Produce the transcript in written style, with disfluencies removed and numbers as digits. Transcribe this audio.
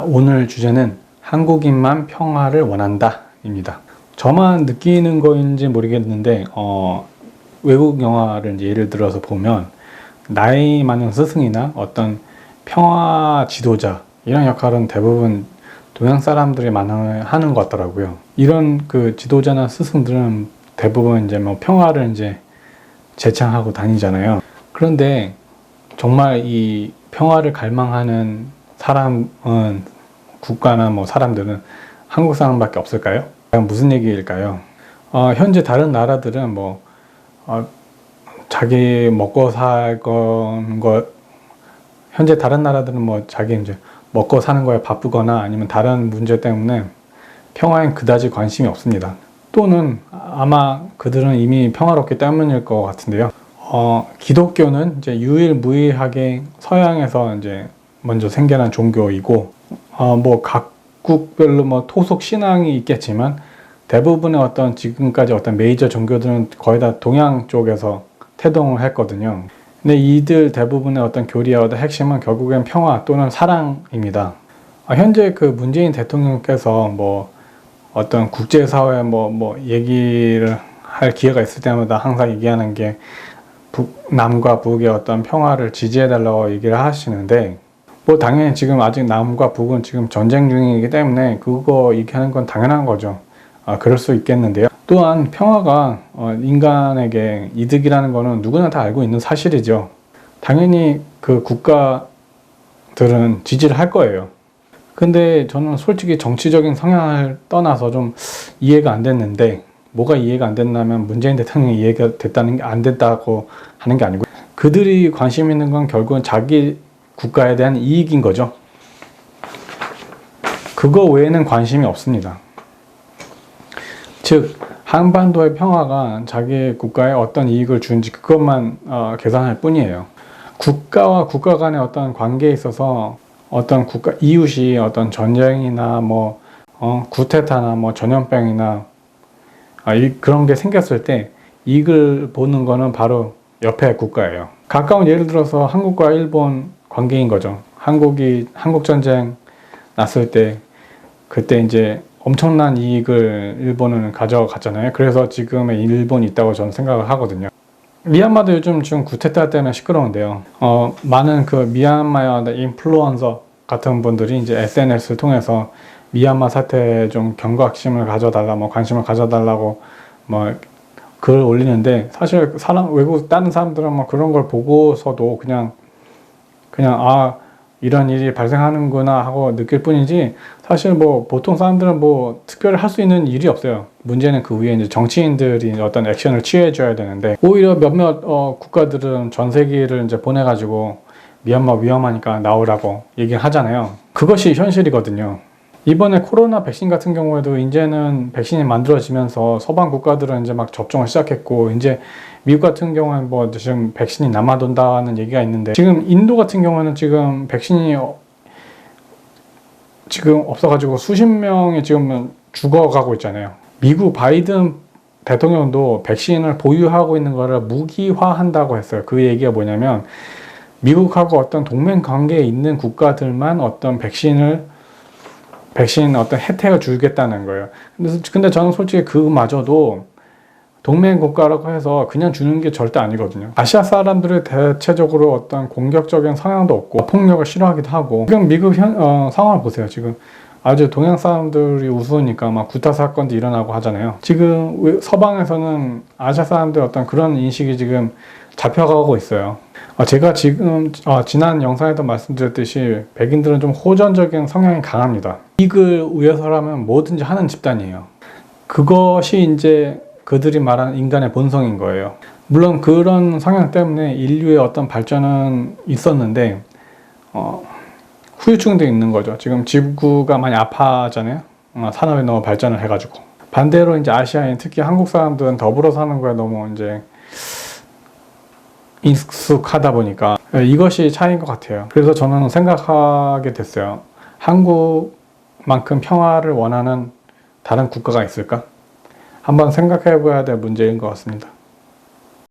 오늘 주제는 한국인만 평화를 원한다 입니다. 저만 느끼는 거인지 모르겠는데 외국 영화를 이제 예를 들어서 보면 나이 많은 스승이나 어떤 평화 지도자 이런 역할은 대부분 동양 사람들이 많이 하는 것 같더라고요. 이런 그 지도자나 스승들은 대부분 이제 뭐 평화를 이제 제창하고 다니잖아요. 그런데 정말 이 평화를 갈망하는 사람은 국가나 뭐 사람들은 한국 사람밖에 없을까요? 무슨 얘기일까요? 현재 다른 나라들은 자기 먹고 살 거 현재 다른 나라들은 자기 이제 먹고 사는 거에 바쁘거나 아니면 다른 문제 때문에 평화엔 그다지 관심이 없습니다. 또는 아마 그들은 이미 평화롭기 때문일 것 같은데요. 기독교는 이제 유일무이하게 서양에서 이제 먼저 생겨난 종교이고, 각국별로 토속 신앙이 있겠지만 대부분의 어떤 지금까지 어떤 메이저 종교들은 거의 다 동양 쪽에서 태동을 했거든요. 근데 이들 대부분의 어떤 교리의 어떤 핵심은 결국엔 평화 또는 사랑입니다. 현재 그 문재인 대통령께서 어떤 국제사회에 얘기를 할 기회가 있을 때마다 항상 얘기하는 게 남과 북의 어떤 평화를 지지해달라고 얘기를 하시는데, 당연히 지금 아직 남과 북은 지금 전쟁 중이기 때문에 그거 얘기하는 건 당연한 거죠. 그럴 수 있겠는데요. 또한 평화가 인간에게 이득이라는 거는 누구나 다 알고 있는 사실이죠. 당연히 그 국가들은 지지를 할 거예요. 근데 저는 솔직히 정치적인 성향을 떠나서 좀 이해가 안 됐는데, 뭐가 이해가 안 됐냐면 문재인 대통령이 이해가 됐다는 게 안 됐다고 하는 게 아니고, 그들이 관심 있는 건 결국은 자기 국가에 대한 이익인 거죠. 그거 외에는 관심이 없습니다. 즉 한반도의 평화가 자기 국가에 어떤 이익을 주는지 그것만 계산할 뿐이에요. 국가와 국가 간의 어떤 관계에 있어서 어떤 국가 이웃이 어떤 전쟁이나 구테타나 전염병이나 그런 게 생겼을 때 이익을 보는 거는 바로 옆에 국가예요. 가까운 예를 들어서 한국과 일본 관계인 거죠. 한국 전쟁 났을 때 그때 이제 엄청난 이익을 일본은 가져갔잖아요. 그래서 지금의 일본이 있다고 저는 생각을 하거든요. 미얀마도 요즘 지금 구테타 때문에 시끄러운데요. 많은 그 미얀마의 인플루언서 같은 분들이 이제 SNS를 통해서 미얀마 사태에 좀 경각심을 가져달라, 관심을 가져달라고 글을 올리는데, 사실 외국 다른 사람들은 그런 걸 보고서도 그냥 이런 일이 발생하는구나 하고 느낄 뿐이지, 사실 보통 사람들은 특별히 할 수 있는 일이 없어요. 문제는 그 위에 이제 정치인들이 어떤 액션을 취해줘야 되는데, 오히려 몇몇 국가들은 전세기를 이제 보내가지고 미얀마 위험하니까 나오라고 얘기를 하잖아요. 그것이 현실이거든요. 이번에 코로나 백신 같은 경우에도 이제는 백신이 만들어지면서 서방 국가들은 이제 접종을 시작했고, 이제 미국 같은 경우는 지금 백신이 남아돈다는 얘기가 있는데, 지금 인도 같은 경우는 지금 백신이 지금 없어가지고 수십 명이 지금 죽어가고 있잖아요. 미국 바이든 대통령도 백신을 보유하고 있는 거를 무기화한다고 했어요. 그 얘기가 뭐냐면, 미국하고 어떤 동맹 관계에 있는 국가들만 어떤 백신 어떤 혜택을 주겠다는 거예요. 근데 저는 솔직히 그마저도 동맹 국가라고 해서 그냥 주는 게 절대 아니거든요. 아시아 사람들이 대체적으로 어떤 공격적인 성향도 없고 폭력을 싫어하기도 하고, 지금 미국 상황을 보세요. 지금 아주 동양 사람들이 우스우니까 구타 사건도 일어나고 하잖아요. 지금 서방에서는 아시아 사람들 어떤 그런 인식이 지금 잡혀가고 있어요. 제가 지금 지난 영상에도 말씀드렸듯이 백인들은 좀 호전적인 성향이 강합니다. 이익을 위해서라면 뭐든지 하는 집단이에요. 그것이 이제 그들이 말하는 인간의 본성인 거예요. 물론 그런 성향 때문에 인류의 어떤 발전은 있었는데 후유증도 있는 거죠. 지금 지구가 많이 아파하잖아요. 산업이 너무 발전을 해가지고. 반대로 이제 아시아인, 특히 한국 사람들은 더불어 사는 거에 너무 이제 익숙하다 보니까 이것이 차이인 것 같아요. 그래서 저는 생각하게 됐어요. 한국만큼 평화를 원하는 다른 국가가 있을까? 한번 생각해 봐야 될 문제인 것 같습니다.